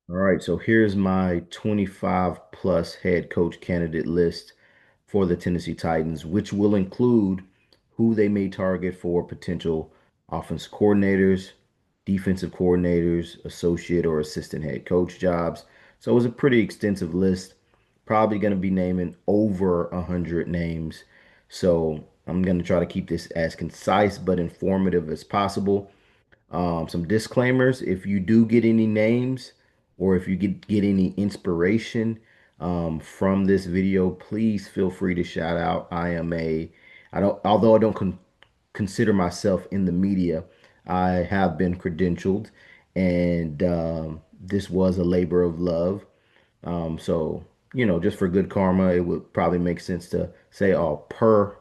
All right, so here's my 25 plus head coach candidate list for the Tennessee Titans, which will include who they may target for potential offensive coordinators, defensive coordinators, associate or assistant head coach jobs. So it was a pretty extensive list. Probably going to be naming over 100 names. So I'm going to try to keep this as concise but informative as possible. Some disclaimers: if you do get any names or if you get any inspiration from this video, please feel free to shout out. I don't, although I don't consider myself in the media, I have been credentialed, and this was a labor of love. So, just for good karma, it would probably make sense to say, oh, per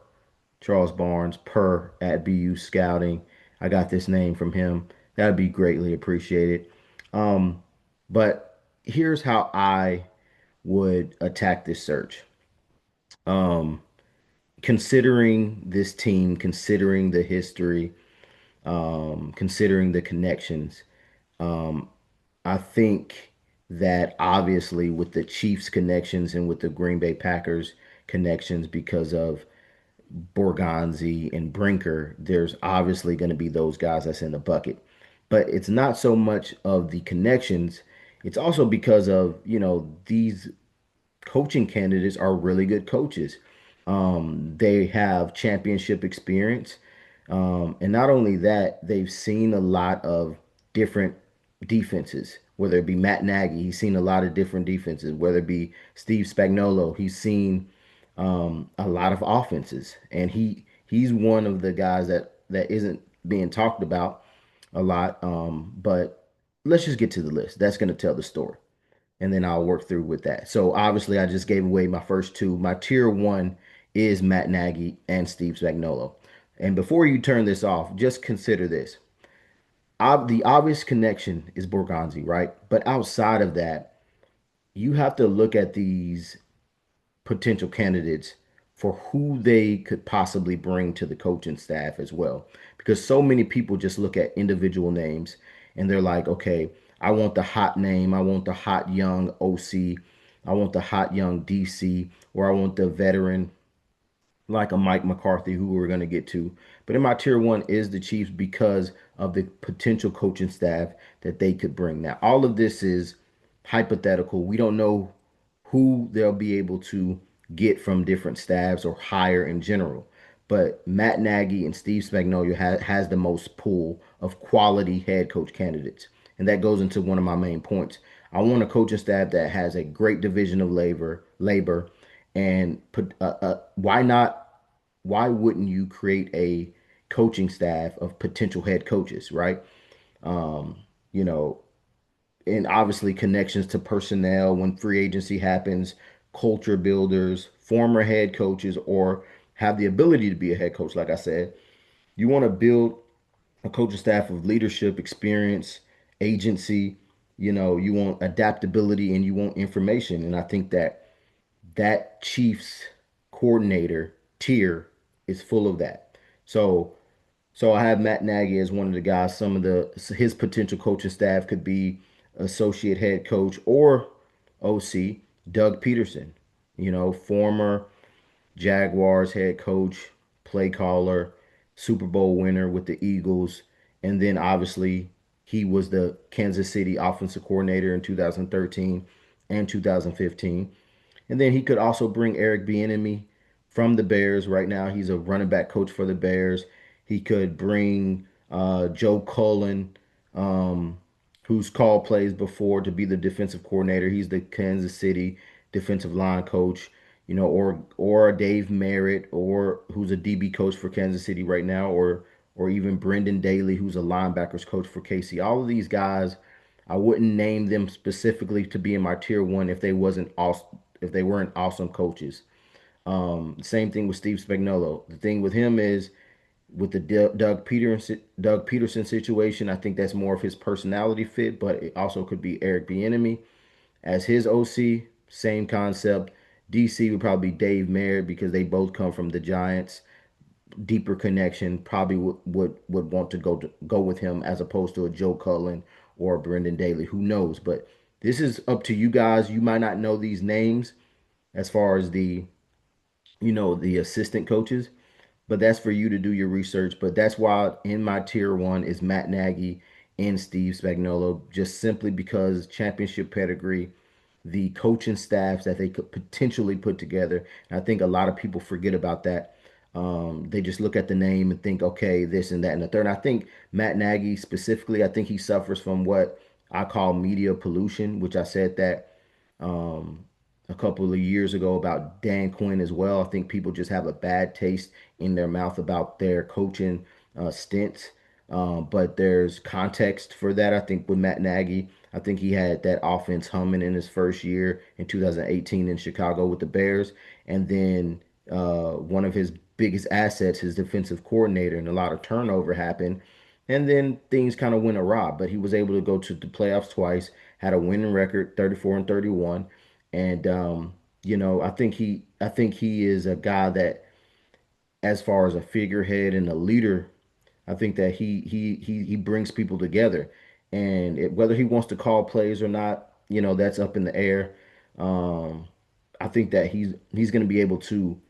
Charles Barnes, per at BU Scouting. I got this name from him. That'd be greatly appreciated. Um, but here's how I would attack this search. Um, Considering this team, considering the history, considering the connections, um, I think that obviously with the Chiefs connections and with the Green Bay Packers connections because of Borgonzi and Brinker, there's obviously going to be those guys that's in the bucket. But it's not so much of the connections. It's also because of, these coaching candidates are really good coaches. They have championship experience. And not only that, they've seen a lot of different defenses, whether it be Matt Nagy, he's seen a lot of different defenses, whether it be Steve Spagnuolo, he's seen a lot of offenses. And he's one of the guys that isn't being talked about a lot. But let's just get to the list. That's going to tell the story and then I'll work through with that. So obviously, I just gave away my first two. My tier one is Matt Nagy and Steve Spagnuolo. And before you turn this off, just consider this. The obvious connection is Borgonzi, right? But outside of that, you have to look at these potential candidates for who they could possibly bring to the coaching staff as well. Because so many people just look at individual names and they're like, okay, I want the hot name, I want the hot young OC, I want the hot young DC, or I want the veteran like a Mike McCarthy, who we're going to get to. But in my tier one is the Chiefs because of the potential coaching staff that they could bring. Now, all of this is hypothetical. We don't know who they'll be able to get from different staffs or hire in general. But Matt Nagy and Steve Spagnuolo has the most pool of quality head coach candidates. And that goes into one of my main points. I want a coaching staff that has a great division of labor, and put why not? Why wouldn't you create a coaching staff of potential head coaches, right? Um, you know, and obviously connections to personnel when free agency happens, culture builders, former head coaches, or have the ability to be a head coach. Like I said, you want to build a coaching staff of leadership, experience, agency. You want adaptability and you want information. And I think that Chiefs coordinator tier is full of that. So so I have Matt Nagy as one of the guys. Some of his potential coaching staff could be associate head coach or OC Doug Peterson, former Jaguars head coach, play caller, Super Bowl winner with the Eagles, and then obviously he was the Kansas City offensive coordinator in 2013 and 2015. And then he could also bring Eric Bieniemy from the Bears. Right now, he's a running back coach for the Bears. He could bring Joe Cullen, um, who's called plays before, to be the defensive coordinator. He's the Kansas City defensive line coach, or Dave Merritt, or who's a DB coach for Kansas City right now, or even Brendan Daly, who's a linebackers coach for KC. All of these guys, I wouldn't name them specifically to be in my tier one if they weren't awesome coaches. Same thing with Steve Spagnuolo. The thing with him is with the Doug Peterson situation. I think that's more of his personality fit, but it also could be Eric Bieniemy as his OC. Same concept. DC would probably be Dave Merritt because they both come from the Giants. Deeper connection. Probably would want to go with him as opposed to a Joe Cullen or a Brendan Daly. Who knows? But This is up to you guys. You might not know these names as far as the assistant coaches, but that's for you to do your research. But that's why in my tier one is Matt Nagy and Steve Spagnuolo, just simply because championship pedigree, the coaching staffs that they could potentially put together. And I think a lot of people forget about that. They just look at the name and think, okay, this and that and the third. And I think Matt Nagy specifically, I think he suffers from what I call media pollution, which I said that um, a couple of years ago about Dan Quinn as well. I think people just have a bad taste in their mouth about their coaching stints. But there's context for that. I think with Matt Nagy, I think he had that offense humming in his first year in 2018 in Chicago with the Bears. And then one of his biggest assets, his defensive coordinator, and a lot of turnover happened. And then things kind of went awry, but he was able to go to the playoffs twice, had a winning record, 34 and 31. And I think he is a guy that, as far as a figurehead and a leader, I think that he brings people together. And whether he wants to call plays or not, that's up in the air. Um, I think that he's going to be able to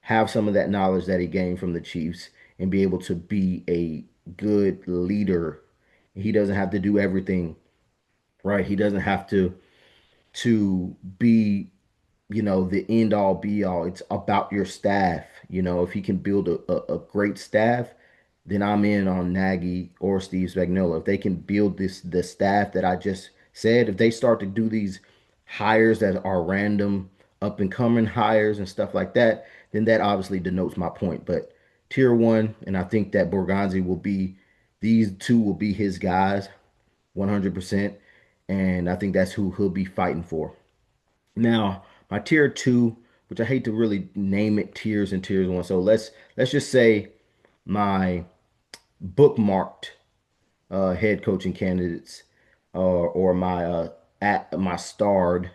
have some of that knowledge that he gained from the Chiefs and be able to be a good leader. He doesn't have to do everything, right? He doesn't have to be, the end all be all. It's about your staff. If he can build a great staff, then I'm in on Nagy or Steve Spagnuolo. If they can build the staff that I just said, if they start to do these hires that are random up and coming hires and stuff like that, then that obviously denotes my point. But tier one, and I think that Borgonzi will be, these two will be his guys 100%. And I think that's who he'll be fighting for. Now, my tier two, which I hate to really name it tiers and tiers one. So let's just say my bookmarked head coaching candidates, or my starred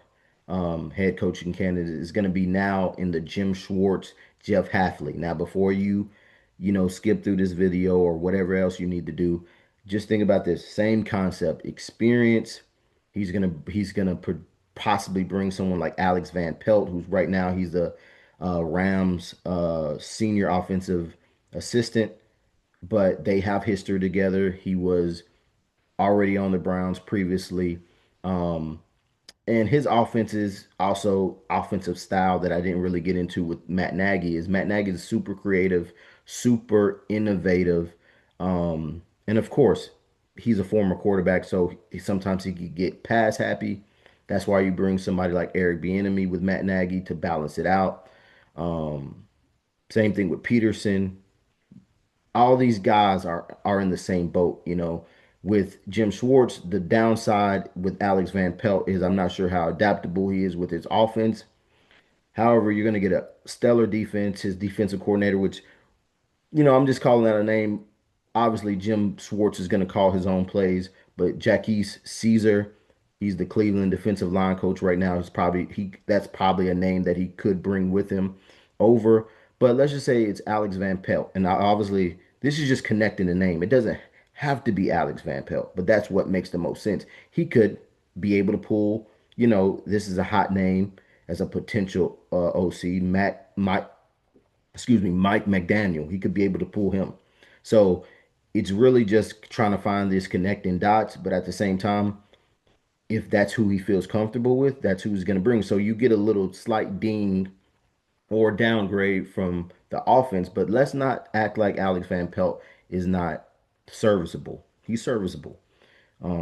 head coaching candidate is going to be now in the Jim Schwartz, Jeff Hafley. Now, before you skip through this video or whatever else you need to do, just think about this same concept: experience. He's gonna possibly bring someone like Alex Van Pelt, who's right now he's the Rams senior offensive assistant, but they have history together. He was already on the Browns previously. Um, and his offense is also offensive style that I didn't really get into with Matt Nagy. Is Matt Nagy is super creative, super innovative. And of course, he's a former quarterback, so sometimes he could get pass happy. That's why you bring somebody like Eric Bieniemy with Matt Nagy to balance it out. Um, Same thing with Peterson. All these guys are in the same boat. With Jim Schwartz, the downside with Alex Van Pelt is I'm not sure how adaptable he is with his offense. However, you're going to get a stellar defense. His defensive coordinator, which, I'm just calling that a name. Obviously, Jim Schwartz is going to call his own plays, but Jaquise Caesar, he's the Cleveland defensive line coach right now. That's probably a name that he could bring with him over. But let's just say it's Alex Van Pelt, and obviously this is just connecting the name. It doesn't have to be Alex Van Pelt, but that's what makes the most sense. He could be able to pull. This is a hot name as a potential OC. Mike McDaniel. He could be able to pull him. So it's really just trying to find this connecting dots, but at the same time, if that's who he feels comfortable with, that's who he's going to bring. So you get a little slight ding or downgrade from the offense, but let's not act like Alex Van Pelt is not serviceable. He's serviceable.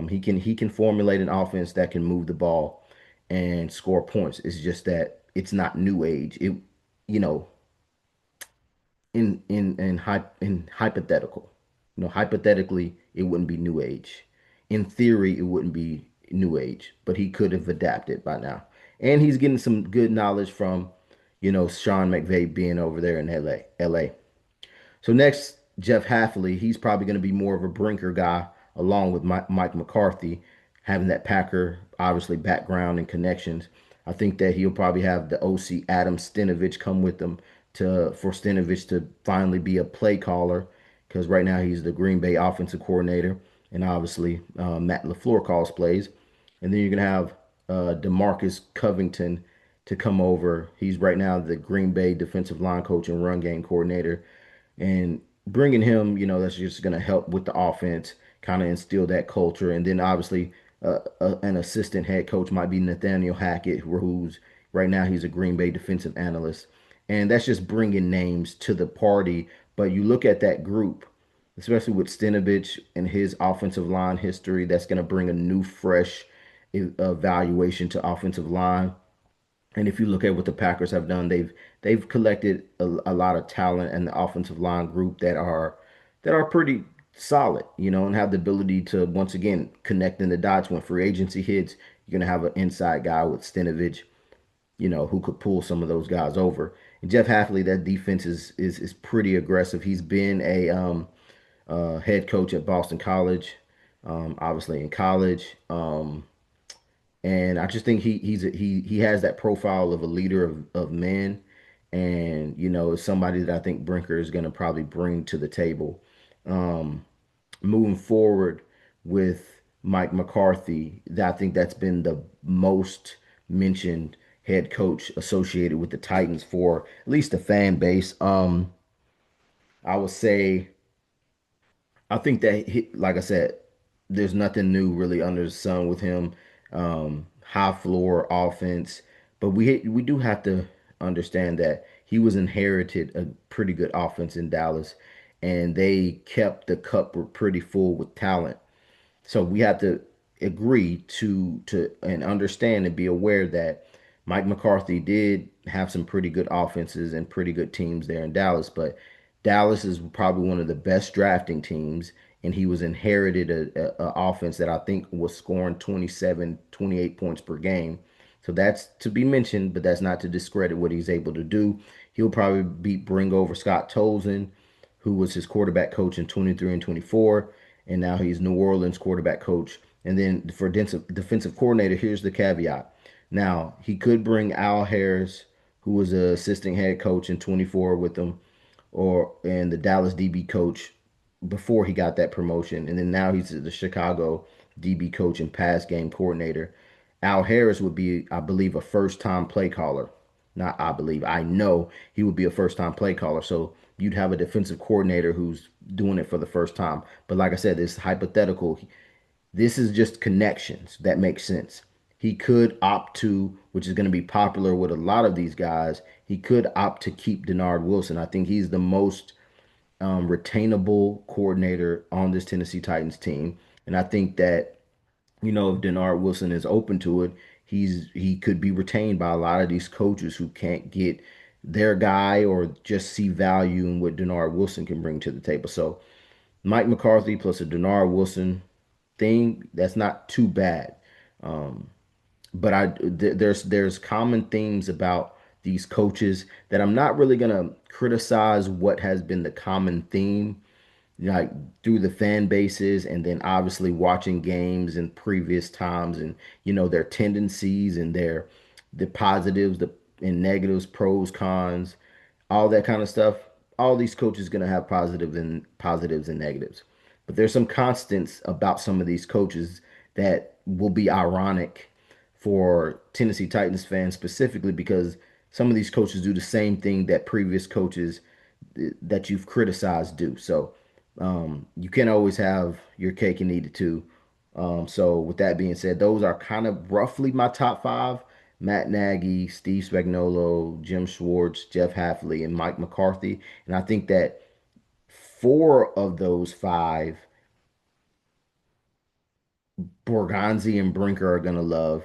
He can formulate an offense that can move the ball and score points. It's just that it's not new age. You know, in hypothetical. Hypothetically, it wouldn't be new age. In theory, it wouldn't be new age, but he could have adapted by now. And he's getting some good knowledge from, Sean McVay being over there in LA. So next, Jeff Hafley, he's probably going to be more of a Brinker guy, along with Mike McCarthy, having that Packer obviously background and connections. I think that he'll probably have the OC Adam Stenavich come with him for Stenavich to finally be a play caller, because right now he's the Green Bay offensive coordinator, and obviously Matt LaFleur calls plays. And then you're gonna have DeMarcus Covington to come over. He's right now the Green Bay defensive line coach and run game coordinator. And bringing him, that's just going to help with the offense, kind of instill that culture. And then obviously, an assistant head coach might be Nathaniel Hackett, who's right now he's a Green Bay defensive analyst. And that's just bringing names to the party. But you look at that group, especially with Stenovich and his offensive line history, that's going to bring a new, fresh evaluation to offensive line. And if you look at what the Packers have done, they've collected a lot of talent in the offensive line group that are pretty solid, and have the ability to once again connect in the dots when free agency hits. You're gonna have an inside guy with Stenovich, who could pull some of those guys over. And Jeff Hafley, that defense is pretty aggressive. He's been a head coach at Boston College, obviously in college. And I just think he has that profile of a leader of men, and is somebody that I think Brinker is going to probably bring to the table. Um, Moving forward with Mike McCarthy, I think that's been the most mentioned head coach associated with the Titans for at least the fan base. I would say I think that like I said, there's nothing new really under the sun with him. High floor offense, but we do have to understand that he was inherited a pretty good offense in Dallas, and they kept the cup pretty full with talent. So we have to agree to and understand and be aware that Mike McCarthy did have some pretty good offenses and pretty good teams there in Dallas, but Dallas is probably one of the best drafting teams, and he was inherited a offense that I think was scoring 27, 28 points per game. So that's to be mentioned, but that's not to discredit what he's able to do. He'll probably bring over Scott Tolzien, who was his quarterback coach in 23 and 24, and now he's New Orleans quarterback coach. And then for defensive coordinator, here's the caveat. Now, he could bring Al Harris, who was an assistant head coach in 24 with them, and the Dallas DB coach before he got that promotion. And then now he's the Chicago DB coach and pass game coordinator. Al Harris would be, I believe, a first time play caller. Not I believe, I know he would be a first time play caller. So you'd have a defensive coordinator who's doing it for the first time. But like I said, this hypothetical. This is just connections that make sense. He could opt to, which is going to be popular with a lot of these guys, he could opt to keep Denard Wilson. I think he's the most retainable coordinator on this Tennessee Titans team. And I think that, if Denard Wilson is open to it, he could be retained by a lot of these coaches who can't get their guy or just see value in what Denard Wilson can bring to the table. So Mike McCarthy plus a Denard Wilson thing, that's not too bad. Um, but there's common themes about these coaches that I'm not really gonna criticize what has been the common theme, like through the fan bases, and then obviously watching games in previous times, and their tendencies and the positives, the and negatives, pros, cons, all that kind of stuff. All these coaches gonna have positives and negatives. But there's some constants about some of these coaches that will be ironic for Tennessee Titans fans specifically because some of these coaches do the same thing that previous coaches that you've criticized do. So you can't always have your cake and eat it too. So with that being said, those are kind of roughly my top five. Matt Nagy, Steve Spagnuolo, Jim Schwartz, Jeff Hafley, and Mike McCarthy. And I think that four of those five Borgonzi and Brinker are gonna love.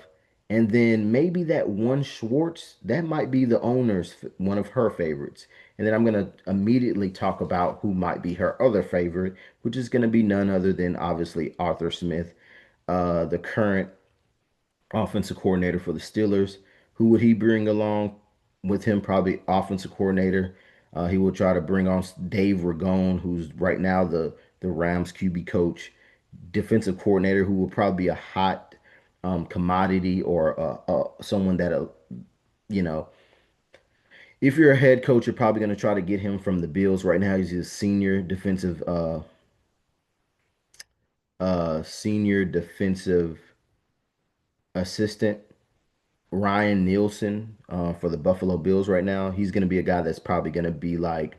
And then maybe that one Schwartz, that might be the owner's one of her favorites. And then I'm gonna immediately talk about who might be her other favorite, which is gonna be none other than obviously Arthur Smith, the current offensive coordinator for the Steelers. Who would he bring along with him? Probably offensive coordinator. He will try to bring on Dave Ragone, who's right now the Rams QB coach, defensive coordinator, who will probably be a hot commodity or someone that you know. If you're a head coach, you're probably going to try to get him from the Bills. Right now, he's a senior defensive assistant Ryan Nielsen for the Buffalo Bills right now. He's going to be a guy that's probably going to be like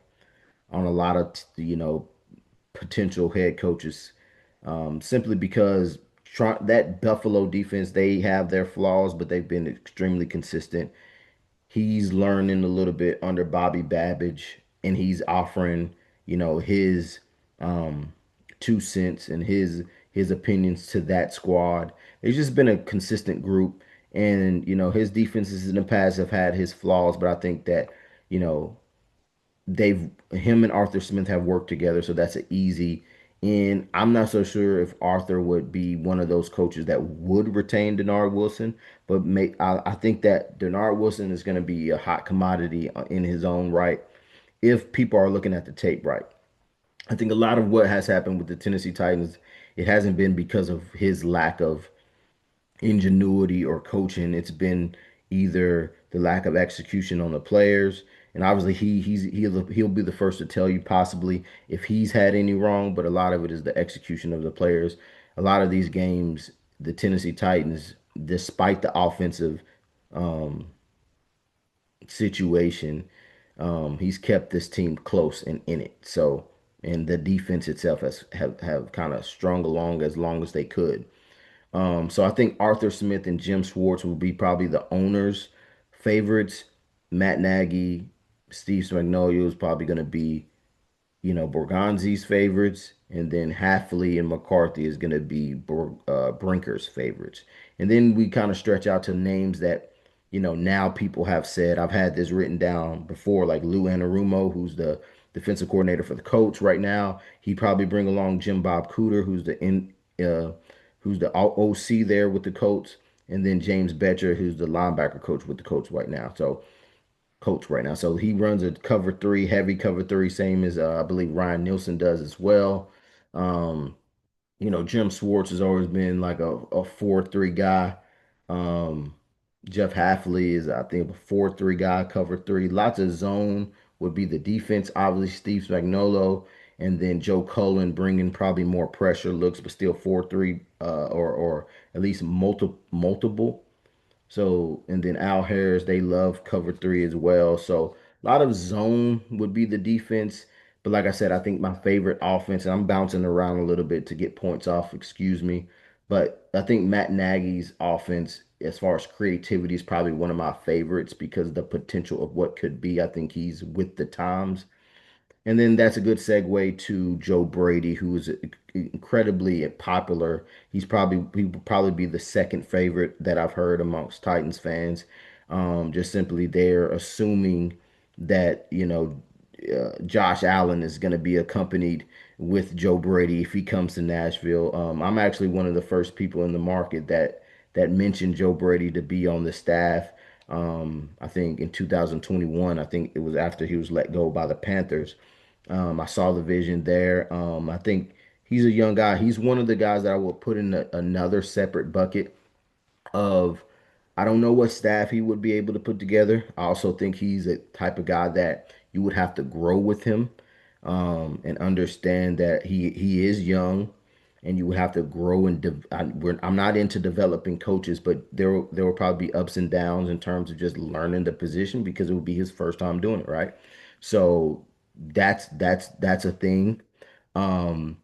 on a lot of potential head coaches, simply because that Buffalo defense, they have their flaws, but they've been extremely consistent. He's learning a little bit under Bobby Babich, and he's offering, his um, 2 cents and his opinions to that squad. It's just been a consistent group, and his defenses in the past have had his flaws, but I think that you know they've him and Arthur Smith have worked together, so that's an easy. And I'm not so sure if Arthur would be one of those coaches that would retain Denard Wilson, but I think that Denard Wilson is going to be a hot commodity in his own right if people are looking at the tape right. I think a lot of what has happened with the Tennessee Titans, it hasn't been because of his lack of ingenuity or coaching. It's been either the lack of execution on the players, and obviously he'll be the first to tell you possibly if he's had any wrong. But a lot of it is the execution of the players. A lot of these games, the Tennessee Titans, despite the offensive um, situation, he's kept this team close and in it. So, and the defense itself have kind of strung along as they could. So I think Arthur Smith and Jim Schwartz will be probably the owners' favorites. Matt Nagy, Steve Spagnuolo is probably going to be, Borgonzi's favorites, and then Hafley and McCarthy is going to be Brinker's favorites. And then we kind of stretch out to names that, now people have said. I've had this written down before, like Lou Anarumo, who's the defensive coordinator for the Colts right now. He'd probably bring along Jim Bob Cooter, who's the OC there with the Colts, and then James Betcher, who's the linebacker coach with the Colts right now. So he runs a cover three, heavy cover three, same as I believe Ryan Nielsen does as well. Um, Jim Schwartz has always been like a 4-3 guy. Um, Jeff Hafley is, I think, a 4-3 guy, cover three. Lots of zone would be the defense. Obviously, Steve Spagnuolo, and then Joe Cullen bringing probably more pressure looks, but still 4-3, or at least multiple. So, and then Al Harris, they love cover three as well. So, a lot of zone would be the defense. But like I said, I think my favorite offense, and I'm bouncing around a little bit to get points off, excuse me. But I think Matt Nagy's offense, as far as creativity, is probably one of my favorites because of the potential of what could be. I think he's with the times. And then that's a good segue to Joe Brady, who is incredibly popular. He will probably be the second favorite that I've heard amongst Titans fans. Just simply they're assuming that, Josh Allen is going to be accompanied with Joe Brady if he comes to Nashville. I'm actually one of the first people in the market that mentioned Joe Brady to be on the staff. I think in 2021, I think it was after he was let go by the Panthers. I saw the vision there. I think he's a young guy. He's one of the guys that I will put in another separate bucket of I don't know what staff he would be able to put together. I also think he's a type of guy that you would have to grow with him, and understand that he is young, and you would have to grow and I'm not into developing coaches, but there will probably be ups and downs in terms of just learning the position because it would be his first time doing it, right? So that's a thing. Um,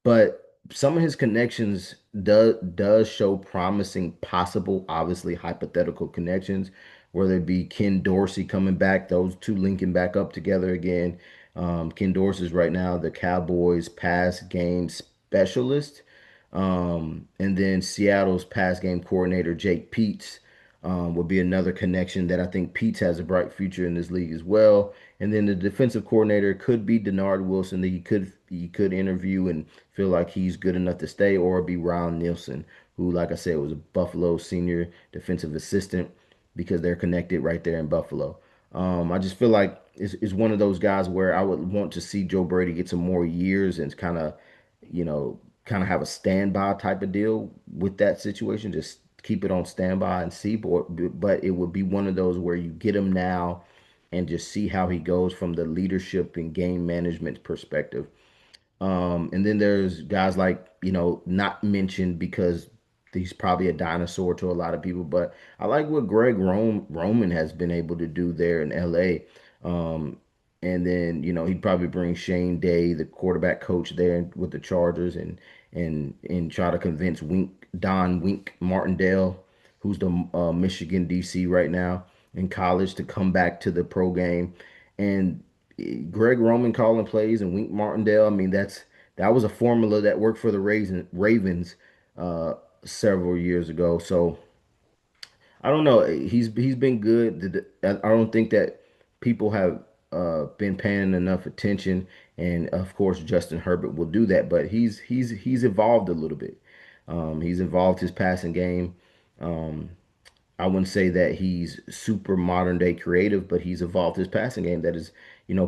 but some of his connections does show promising, possible, obviously hypothetical connections, whether it be Ken Dorsey coming back, those two linking back up together again. Ken Dorsey's right now the Cowboys pass game specialist. And then Seattle's pass game coordinator, Jake Peetz, would be another connection that I think Peetz has a bright future in this league as well. And then the defensive coordinator could be Denard Wilson that he could interview and feel like he's good enough to stay, or be Ron Nielsen, who, like I said, was a Buffalo senior defensive assistant because they're connected right there in Buffalo. I just feel like it's one of those guys where I would want to see Joe Brady get some more years and you know, kind of have a standby type of deal with that situation. Just keep it on standby and see. But it would be one of those where you get him now and just see how he goes from the leadership and game management perspective. And then there's guys like, not mentioned because he's probably a dinosaur to a lot of people, but I like what Roman has been able to do there in LA. Um, and then, he'd probably bring Shane Day, the quarterback coach there with the Chargers, and try to convince Wink Martindale, who's the Michigan DC right now in college, to come back to the pro game. And Greg Roman calling plays and Wink Martindale. I mean, that was a formula that worked for the Ravens uh, several years ago. So I don't know. He's been good. I don't think that people have been paying enough attention, and of course Justin Herbert will do that. But he's evolved a little bit. He's evolved his passing game. Um, I wouldn't say that he's super modern day creative, but he's evolved his passing game that is,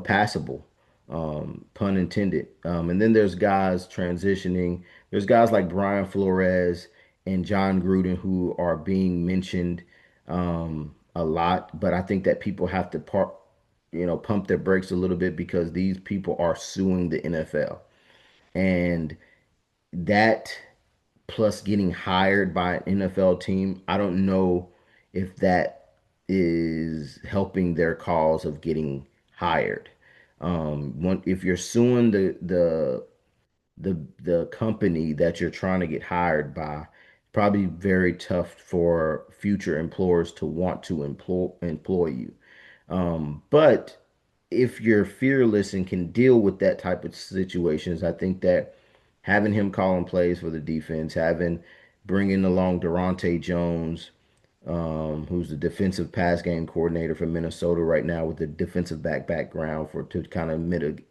passable, pun intended. And then there's guys transitioning. There's guys like Brian Flores and Jon Gruden who are being mentioned a lot, but I think that people have to pump their brakes a little bit because these people are suing the NFL, and that plus getting hired by an NFL team, I don't know if that is helping their cause of getting hired. If you're suing the company that you're trying to get hired by, probably very tough for future employers to want to employ you. But if you're fearless and can deal with that type of situations, I think that having him calling plays for the defense, having bringing along Durante Jones, who's the defensive pass game coordinator for Minnesota right now with the defensive background for to kind of mitigate,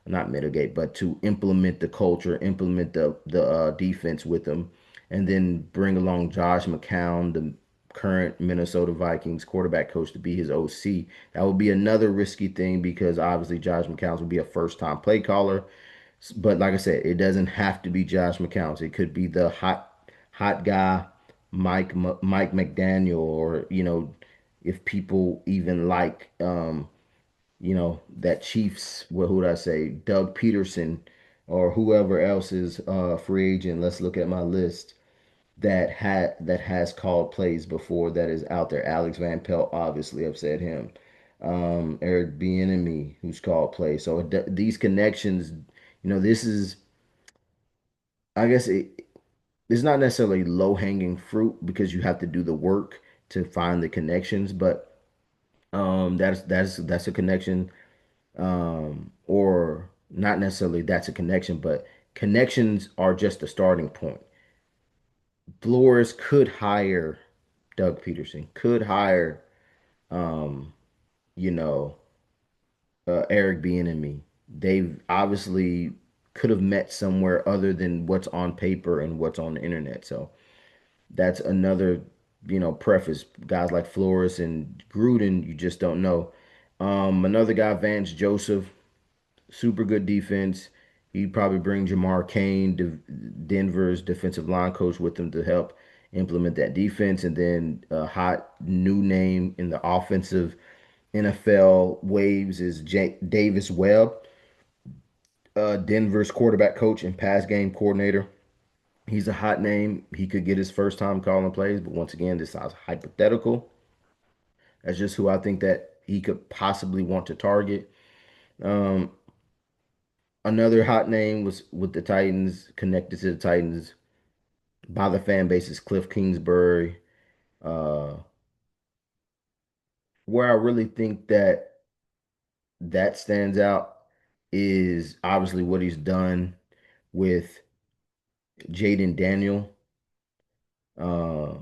not mitigate, but to implement the culture, implement the defense with them, and then bring along Josh McCown, the current Minnesota Vikings quarterback coach, to be his OC. That would be another risky thing because obviously Josh McCown would be a first time play caller. But like I said, it doesn't have to be Josh McCown. It could be the hot guy, Mike McDaniel, or if people even like that Chiefs. Well, who would I say? Doug Peterson, or whoever else is free agent. Let's look at my list that has called plays before that is out there. Alex Van Pelt, obviously, I've said him. Eric Bieniemy, who's called plays. So these connections, this is, I guess it's not necessarily low hanging fruit because you have to do the work to find the connections, but that's a connection, or not necessarily that's a connection, but connections are just the starting point. Flores could hire Doug Peterson, could hire, um, you know, Eric Bieniemy. They obviously could have met somewhere other than what's on paper and what's on the internet. So that's another, preface. Guys like Flores and Gruden, you just don't know. Another guy, Vance Joseph, super good defense. He'd probably bring Jamar Kane, Denver's defensive line coach, with him to help implement that defense. And then a hot new name in the offensive NFL waves is Davis Webb, Denver's quarterback coach and pass game coordinator. He's a hot name. He could get his first time calling plays, but once again, this sounds hypothetical. That's just who I think that he could possibly want to target. Um, Another hot name was with the Titans, connected to the Titans by the fan base is Kliff Kingsbury. Uh, where I really think that stands out is obviously what he's done with Jaden Daniel. Uh,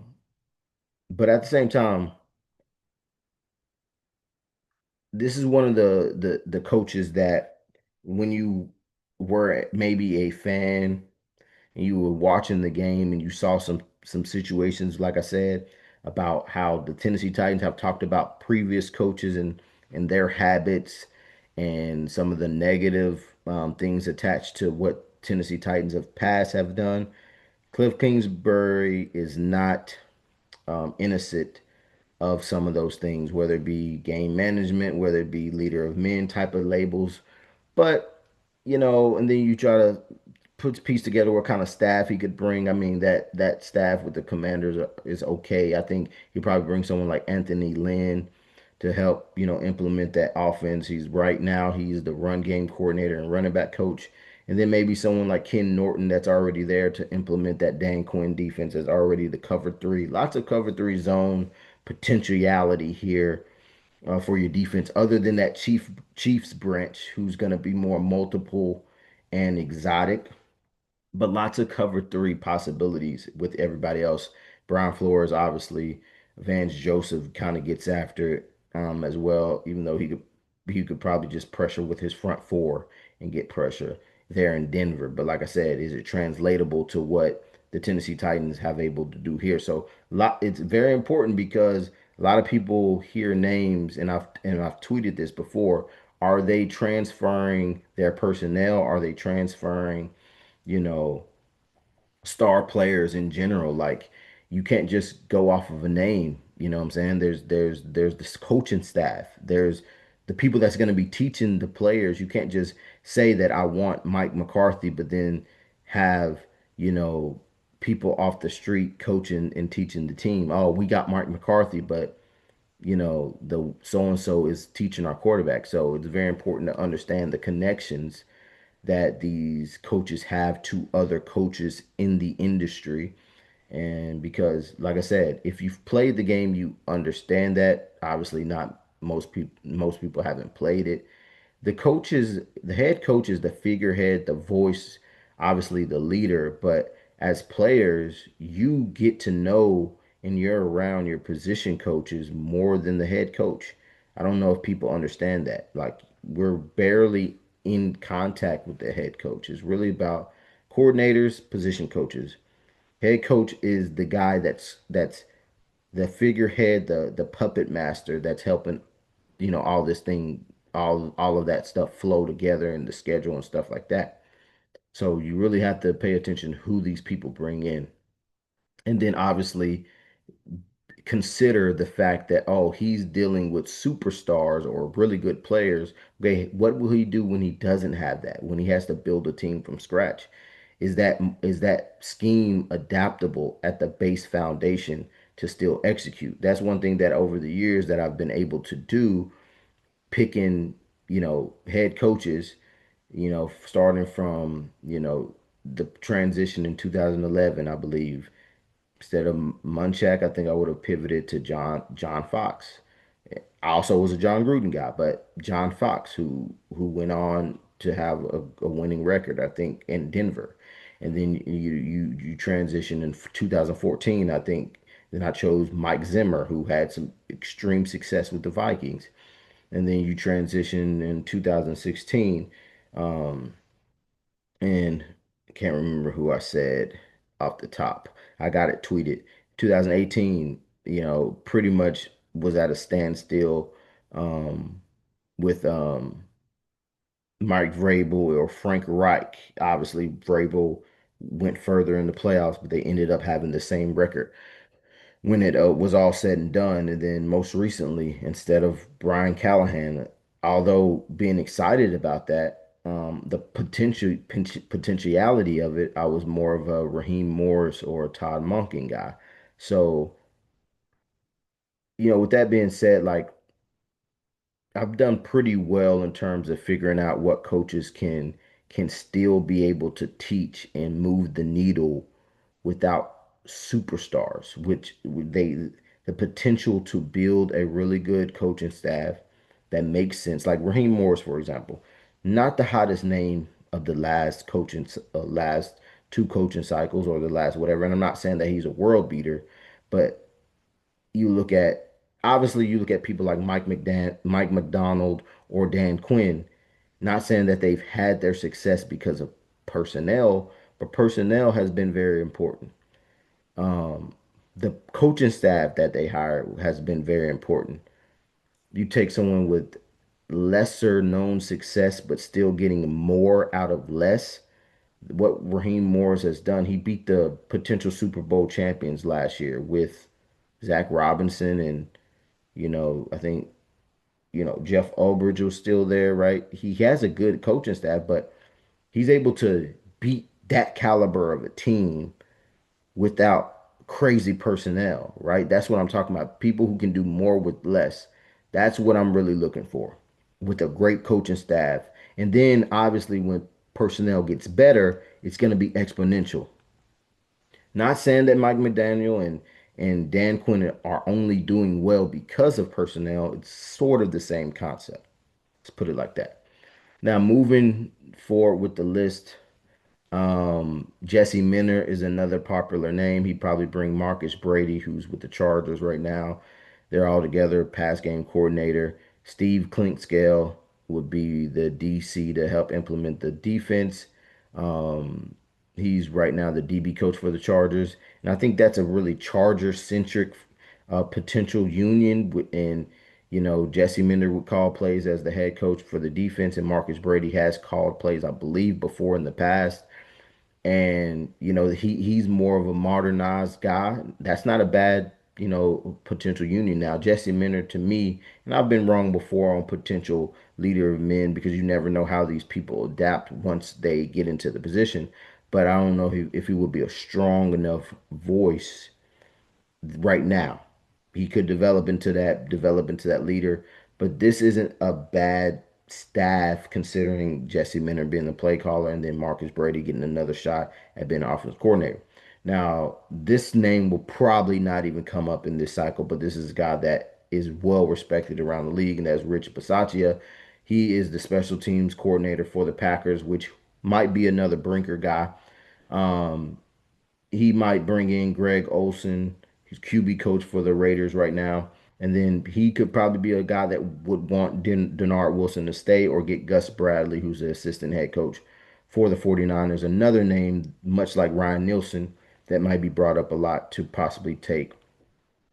but at the same time, this is one of the coaches that when you were maybe a fan and you were watching the game and you saw some situations, like I said, about how the Tennessee Titans have talked about previous coaches and their habits and some of the negative things attached to what Tennessee Titans of past have done. Kliff Kingsbury is not innocent of some of those things, whether it be game management, whether it be leader of men type of labels. But, and then you try to puts piece together what kind of staff he could bring. I mean, that staff with the Commanders is okay. I think he probably bring someone like Anthony Lynn to help, implement that offense. He's the run game coordinator and running back coach. And then maybe someone like Ken Norton that's already there to implement that Dan Quinn defense as already the cover three. Lots of cover three zone potentiality here for your defense, other than that Chiefs branch, who's going to be more multiple and exotic, but lots of cover three possibilities with everybody else. Brian Flores, obviously, Vance Joseph kind of gets after it as well, even though he could probably just pressure with his front four and get pressure there in Denver. But like I said, is it translatable to what the Tennessee Titans have able to do here? So it's very important because a lot of people hear names, and I've tweeted this before. Are they transferring their personnel? Are they transferring, you know, star players in general? Like you can't just go off of a name, you know what I'm saying? There's this coaching staff. There's the people that's going to be teaching the players. You can't just say that I want Mike McCarthy, but then have, you know, people off the street coaching and teaching the team. Oh, we got Mike McCarthy, but the so and so is teaching our quarterback. So it's very important to understand the connections that these coaches have to other coaches in the industry. And because, like I said, if you've played the game, you understand that. Obviously, not most people haven't played it. The head coach is the figurehead, the voice, obviously the leader. But as players, you get to know and you're around your position coaches more than the head coach. I don't know if people understand that. Like we're barely in contact with the head coach. It's really about coordinators, position coaches. Head coach is the guy that's the figurehead, the puppet master that's helping, all this thing, all of that stuff flow together in the schedule and stuff like that. So you really have to pay attention who these people bring in. And then obviously consider the fact that, oh, he's dealing with superstars or really good players. Okay, what will he do when he doesn't have that? When he has to build a team from scratch? Is that scheme adaptable at the base foundation to still execute? That's one thing that over the years that I've been able to do, picking, head coaches, starting from, the transition in 2011, I believe. Instead of Munchak, I think I would have pivoted to John Fox. I also was a Jon Gruden guy, but John Fox, who went on to have a winning record, I think, in Denver. And then you transition in 2014, I think. Then I chose Mike Zimmer, who had some extreme success with the Vikings. And then you transition in 2016, um, and I can't remember who I said off the top. I got it tweeted. 2018, pretty much was at a standstill um, with Mike Vrabel or Frank Reich. Obviously, Vrabel went further in the playoffs, but they ended up having the same record when it was all said and done. And then most recently, instead of Brian Callahan, although being excited about that, the potentiality of it, I was more of a Raheem Morris or a Todd Monken guy. So, with that being said, like I've done pretty well in terms of figuring out what coaches can still be able to teach and move the needle without superstars, which the potential to build a really good coaching staff that makes sense. Like Raheem Morris, for example, not the hottest name of the last two coaching cycles or the last whatever. And I'm not saying that he's a world beater, but you look at you look at people like Mike McDonald or Dan Quinn. Not saying that they've had their success because of personnel, but personnel has been very important. Um, the coaching staff that they hire has been very important. You take someone with lesser known success, but still getting more out of less. What Raheem Morris has done, he beat the potential Super Bowl champions last year with Zach Robinson, and I think Jeff Ulbrich was still there, right? He has a good coaching staff, but he's able to beat that caliber of a team without crazy personnel, right? That's what I'm talking about. People who can do more with less. That's what I'm really looking for with a great coaching staff. And then obviously when personnel gets better, it's going to be exponential. Not saying that Mike McDaniel and Dan Quinn are only doing well because of personnel. It's sort of the same concept. Let's put it like that. Now moving forward with the list, Jesse Minter is another popular name. He'd probably bring Marcus Brady, who's with the Chargers right now. They're all together, pass game coordinator. Steve Clinkscale would be the DC to help implement the defense. Um, he's right now the DB coach for the Chargers, and I think that's a really Charger-centric potential union. And Jesse Minter would call plays as the head coach for the defense, and Marcus Brady has called plays, I believe, before in the past. And he's more of a modernized guy. That's not a bad potential union. Now Jesse Minter to me, and I've been wrong before on potential leader of men because you never know how these people adapt once they get into the position. But I don't know if he would be a strong enough voice right now. He could develop into that leader, but this isn't a bad staff considering Jesse Minter being the play caller and then Marcus Brady getting another shot at being offensive coordinator. Now, this name will probably not even come up in this cycle, but this is a guy that is well respected around the league, and that's Rich Bisaccia. He is the special teams coordinator for the Packers, which might be another Brinker guy. Um, he might bring in Greg Olson, who's QB coach for the Raiders right now. And then he could probably be a guy that would want Denard Wilson to stay or get Gus Bradley, who's the assistant head coach for the 49ers. Another name, much like Ryan Nielsen, that might be brought up a lot to possibly take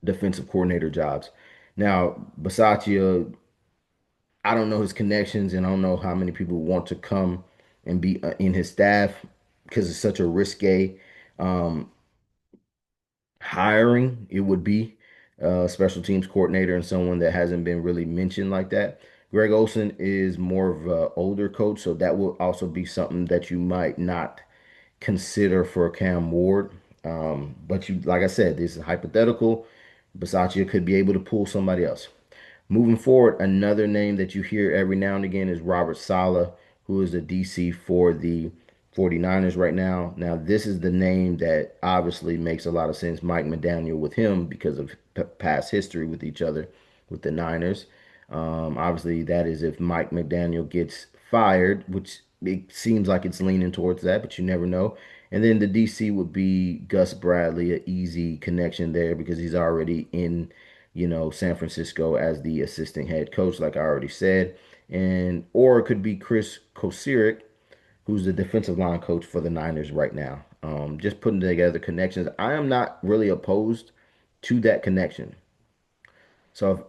defensive coordinator jobs. Now, Bisaccia, I don't know his connections and I don't know how many people want to come and be in his staff because it's such a risque um, hiring, it would be a special teams coordinator and someone that hasn't been really mentioned like that. Greg Olson is more of an older coach, so that will also be something that you might not consider for Cam Ward. But like I said, this is hypothetical. Bisaccia could be able to pull somebody else. Moving forward, another name that you hear every now and again is Robert Saleh, who is the DC for the 49ers right now. Now, this is the name that obviously makes a lot of sense. Mike McDaniel with him because of past history with each other with the Niners. Obviously, that is if Mike McDaniel gets fired, which it seems like it's leaning towards that, but you never know. And then the DC would be Gus Bradley, an easy connection there because he's already in San Francisco as the assistant head coach, like I already said. And or it could be Chris Kosirik, who's the defensive line coach for the Niners right now. Just putting together connections. I am not really opposed to that connection. So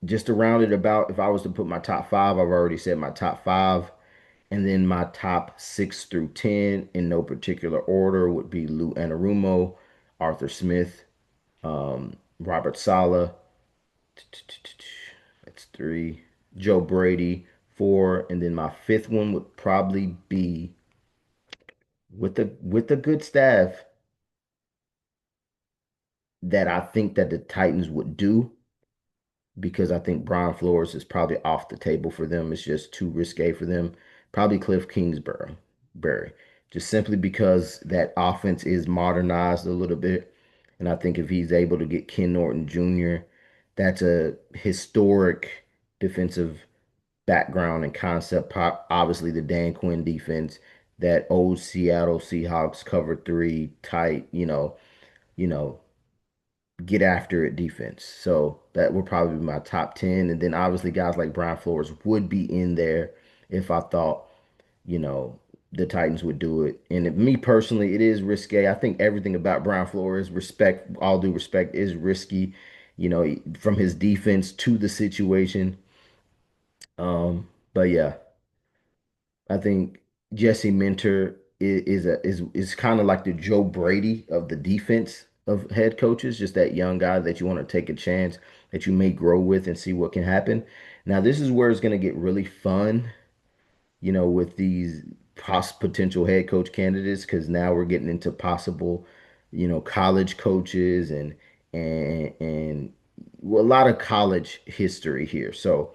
just to round it about, if I was to put my top five, I've already said my top five. And then my top 6 through 10 in no particular order would be Lou Anarumo, Arthur Smith, Robert Saleh, that's three. Joe Brady, four. And then my fifth one would probably be with the good staff that I think that the Titans would do because I think Brian Flores is probably off the table for them. It's just too risque for them. Probably Kliff Kingsbury, just simply because that offense is modernized a little bit. And I think if he's able to get Ken Norton Jr., that's a historic defensive background and concept. Pop, obviously, the Dan Quinn defense, that old Seattle Seahawks cover three tight, you know, get after it defense. So that would probably be my top 10. And then obviously guys like Brian Flores would be in there if I thought, you know, the Titans would do it. And me personally, it is risque. I think everything about Brian Flores, respect, all due respect, is risky, from his defense to the situation. But yeah, I think Jesse Minter is kind of like the Joe Brady of the defense of head coaches, just that young guy that you want to take a chance that you may grow with and see what can happen. Now, this is where it's going to get really fun, with these. potential head coach candidates because now we're getting into possible, college coaches and well, a lot of college history here. So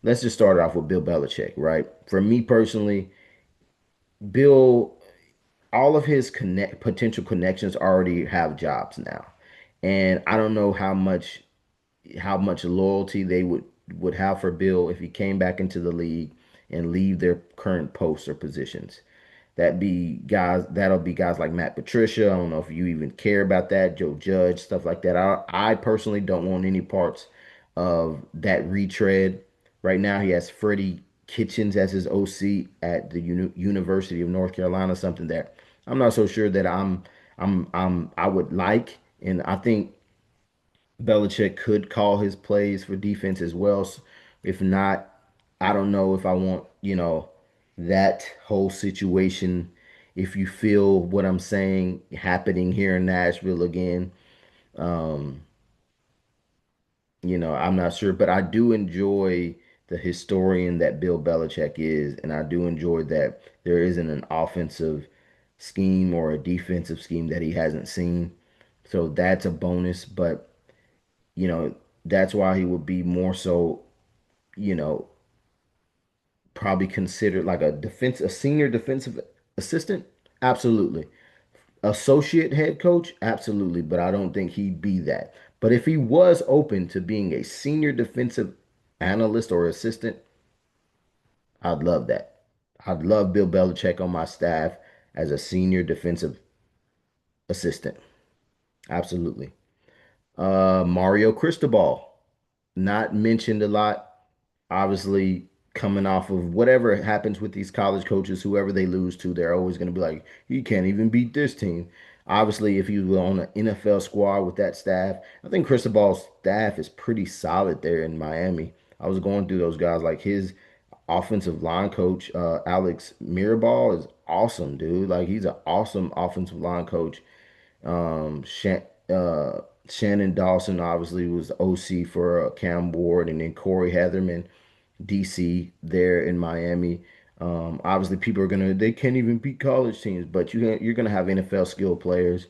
let's just start off with Bill Belichick, right? For me personally, Bill, all of his potential connections already have jobs now. And I don't know how much loyalty they would have for Bill if he came back into the league and leave their current posts or positions. That'll be guys like Matt Patricia. I don't know if you even care about that, Joe Judge, stuff like that. I personally don't want any parts of that retread. Right now, he has Freddie Kitchens as his OC at the University of North Carolina, something that I'm not so sure that I would like. And I think Belichick could call his plays for defense as well. If not, I don't know if I want, that whole situation. If you feel what I'm saying happening here in Nashville again, um, I'm not sure, but I do enjoy the historian that Bill Belichick is, and I do enjoy that there isn't an offensive scheme or a defensive scheme that he hasn't seen. So that's a bonus, but you know, that's why he would be more so, you know, probably considered like a senior defensive assistant. Absolutely. Associate head coach, absolutely, but I don't think he'd be that. But if he was open to being a senior defensive analyst or assistant, I'd love that. I'd love Bill Belichick on my staff as a senior defensive assistant. Absolutely. Mario Cristobal, not mentioned a lot. Obviously, coming off of whatever happens with these college coaches, whoever they lose to, they're always going to be like, you can't even beat this team. Obviously, if he was on an NFL squad with that staff, I think Cristobal's staff is pretty solid there in Miami. I was going through those guys, like his offensive line coach, Alex Mirabal, is awesome, dude. Like he's an awesome offensive line coach. Um, Shan Shannon Dawson obviously was the OC for Cam Ward, and then Corey Heatherman, DC there in Miami. Obviously, they can't even beat college teams, but you're gonna have NFL skilled players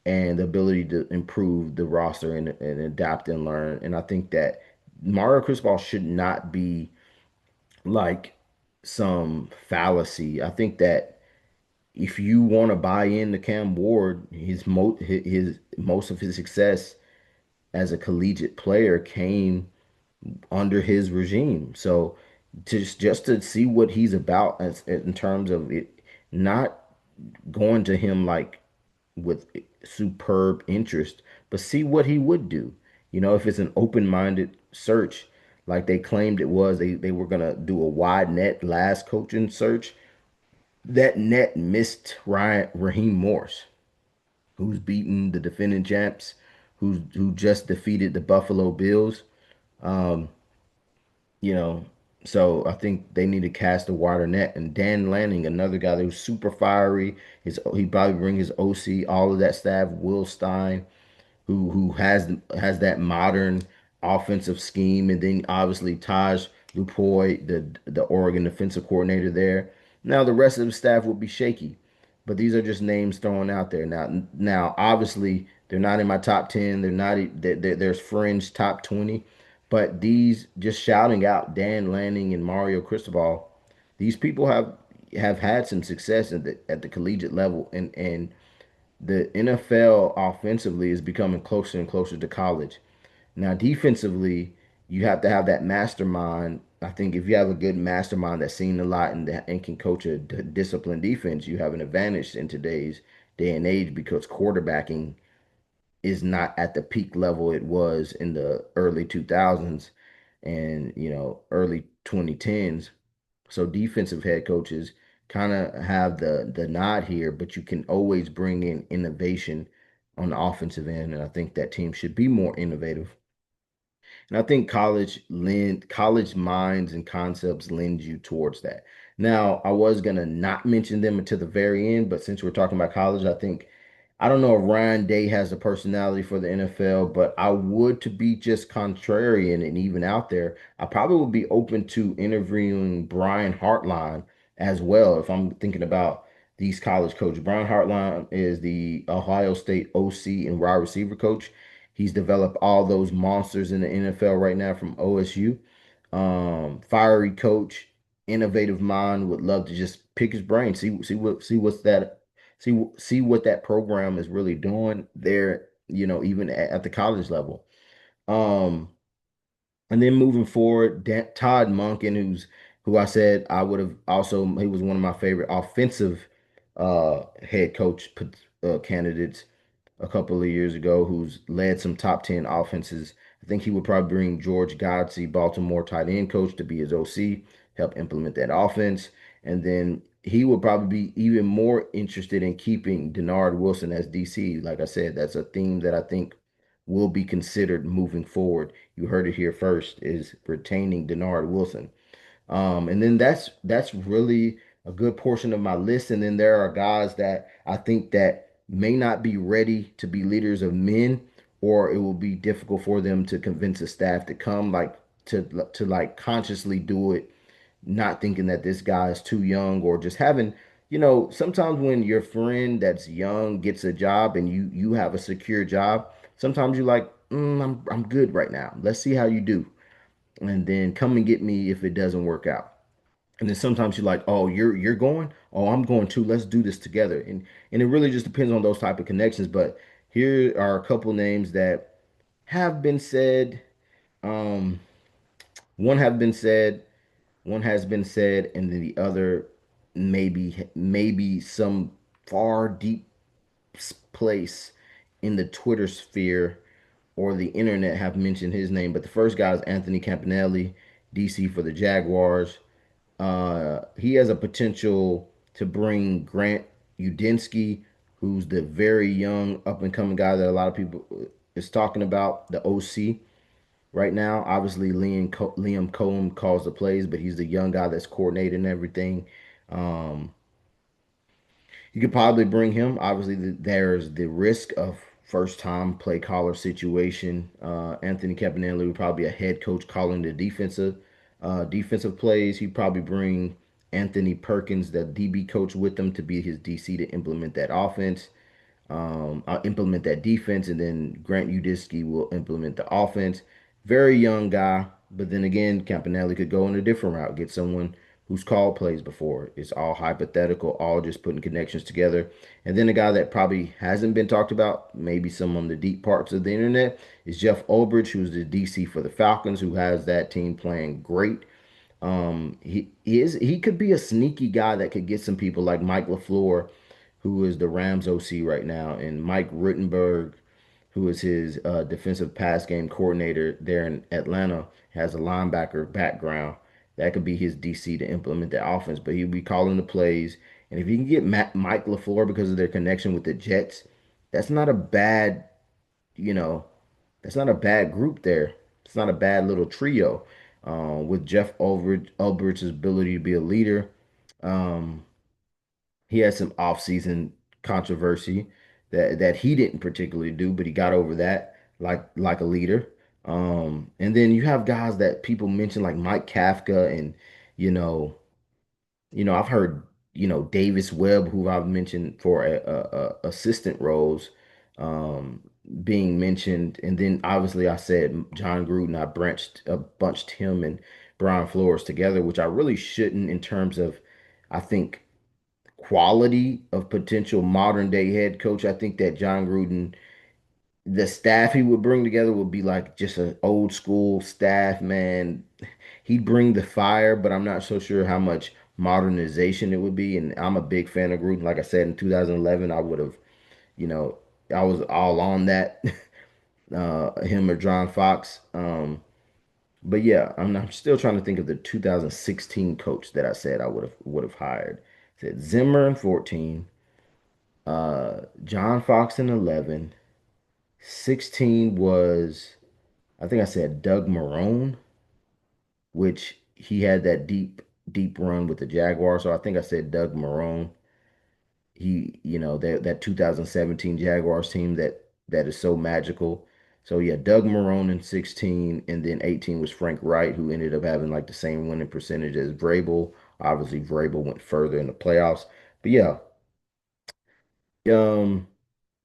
and the ability to improve the roster and adapt and learn. And I think that Mario Cristobal should not be like some fallacy. I think that if you want to buy into Cam Ward, his most of his success as a collegiate player came under his regime. So just to see what he's about in terms of it, not going to him like with superb interest, but see what he would do. If it's an open-minded search, like they claimed it was, they were gonna do a wide net last coaching search. That net missed Raheem Morris, who's beaten the defending champs, who just defeated the Buffalo Bills. Um, you know, so I think they need to cast a wider net. And Dan Lanning, another guy that was super fiery, he probably bring his OC, all of that staff, Will Stein, who has that modern offensive scheme, and then obviously Taj Lupoy, the Oregon defensive coordinator there. Now the rest of the staff will be shaky, but these are just names thrown out there. Now obviously they're not in my top 10. They're not. There's fringe top 20, but these just shouting out Dan Lanning and Mario Cristobal, these people have had some success at the collegiate level, and the NFL offensively is becoming closer and closer to college. Now, defensively, you have to have that mastermind. I think if you have a good mastermind that's seen a lot and can coach a disciplined defense, you have an advantage in today's day and age because quarterbacking is not at the peak level it was in the early 2000s and early 2010s. So defensive head coaches kind of have the nod here, but you can always bring in innovation on the offensive end, and I think that team should be more innovative. And I think college minds and concepts lend you towards that. Now, I was gonna not mention them until the very end, but since we're talking about college, I don't know if Ryan Day has the personality for the NFL, but I would to be just contrarian and even out there, I probably would be open to interviewing Brian Hartline as well. If I'm thinking about these college coach, Brian Hartline is the Ohio State OC and wide receiver coach. He's developed all those monsters in the NFL right now from OSU. Fiery coach, innovative mind. Would love to just pick his brain, see what that program is really doing there. Even at the college level. Um, and then moving forward, Todd Monken, who I said I would have also, he was one of my favorite offensive head coach candidates a couple of years ago, who's led some top 10 offenses. I think he would probably bring George Godsey, Baltimore tight end coach, to be his OC, help implement that offense. And then he would probably be even more interested in keeping Denard Wilson as DC. Like I said, that's a theme that I think will be considered moving forward. You heard it here first, is retaining Denard Wilson. And then that's really a good portion of my list. And then there are guys that I think that may not be ready to be leaders of men, or it will be difficult for them to convince a staff to come, like to like consciously do it, not thinking that this guy is too young, or just having, sometimes when your friend that's young gets a job and you have a secure job, sometimes you're like, I'm good right now. Let's see how you do, and then come and get me if it doesn't work out. And then sometimes you're like, oh, you're going, oh, I'm going too. Let's do this together. And it really just depends on those type of connections. But here are a couple names that have been said. Um, one have been said, one has been said, and then the other maybe some far deep place in the Twitter sphere or the internet have mentioned his name. But the first guy is Anthony Campanile, DC for the Jaguars. He has a potential to bring Grant Udinski, who's the very young up and coming guy that a lot of people is talking about, the OC right now. Obviously, Liam Cohen calls the plays, but he's the young guy that's coordinating everything. Um, you could probably bring him. Obviously, there's the risk of first time play caller situation. Anthony Campanelli would probably be a head coach calling the defensive plays. He'd probably bring Anthony Perkins, the DB coach, with him to be his DC to implement that offense. I'll implement that defense, and then Grant Udinski will implement the offense. Very young guy, but then again, Campanelli could go in a different route, get someone who's called plays before. It's all hypothetical, all just putting connections together. And then a guy that probably hasn't been talked about, maybe some on the deep parts of the internet, is Jeff Ulbrich, who's the DC for the Falcons, who has that team playing great. He could be a sneaky guy that could get some people like Mike LaFleur, who is the Rams OC right now, and Mike Rittenberg, who is his defensive pass game coordinator there in Atlanta, has a linebacker background. That could be his DC to implement the offense, but he'll be calling the plays. And if you can get Mike LaFleur because of their connection with the Jets, that's not a bad, you know, that's not a bad group there. It's not a bad little trio. With Jeff Ulbrich's ability to be a leader. Um, he had some off-season controversy that he didn't particularly do, but he got over that like a leader. And then you have guys that people mention like Mike Kafka and you know, I've heard, Davis Webb, who I've mentioned for assistant roles, um, being mentioned. And then obviously I said Jon Gruden, I bunched him and Brian Flores together, which I really shouldn't in terms of, I think, quality of potential modern day head coach. I think that Jon Gruden, the staff he would bring together would be like just an old school staff, man. He'd bring the fire, but I'm not so sure how much modernization it would be. And I'm a big fan of Gruden. Like I said, in 2011, I would have, you know, I was all on that, him or John Fox. But yeah, I'm still trying to think of the 2016 coach that I said I would have hired. I said Zimmer in 14, John Fox in 11, 16 was, I think I said Doug Marrone, which he had that deep run with the Jaguars. So I think I said Doug Marrone. That 2017 Jaguars team that is so magical. So yeah, Doug Marrone in 16, and then 18 was Frank Wright, who ended up having like the same winning percentage as Vrabel, Obviously, Vrabel went further in the playoffs. But yeah, um,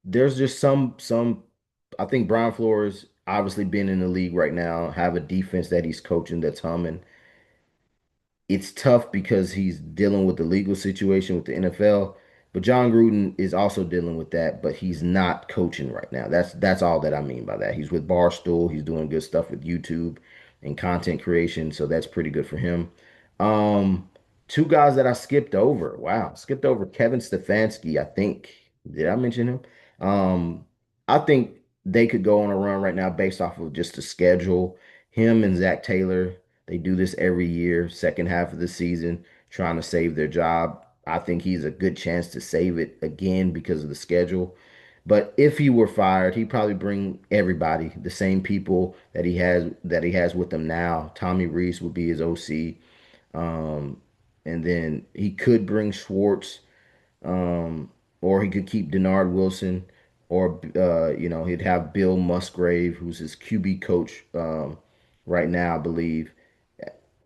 there's just some. I think Brian Flores, obviously being in the league right now, have a defense that he's coaching that's humming. It's tough because he's dealing with the legal situation with the NFL. But Jon Gruden is also dealing with that, but he's not coaching right now. That's all that I mean by that. He's with Barstool. He's doing good stuff with YouTube and content creation, so that's pretty good for him. Um, Two guys that I skipped over. Wow, skipped over Kevin Stefanski. I think did I mention him? Um, I think they could go on a run right now based off of just the schedule. Him and Zach Taylor. They do this every year, second half of the season, trying to save their job. I think he's a good chance to save it again because of the schedule. But if he were fired, he'd probably bring everybody, the same people that he has with him now. Tommy Reese would be his OC. Um, and then he could bring Schwartz, or he could keep Denard Wilson, or he'd have Bill Musgrave, who's his QB coach right now, I believe,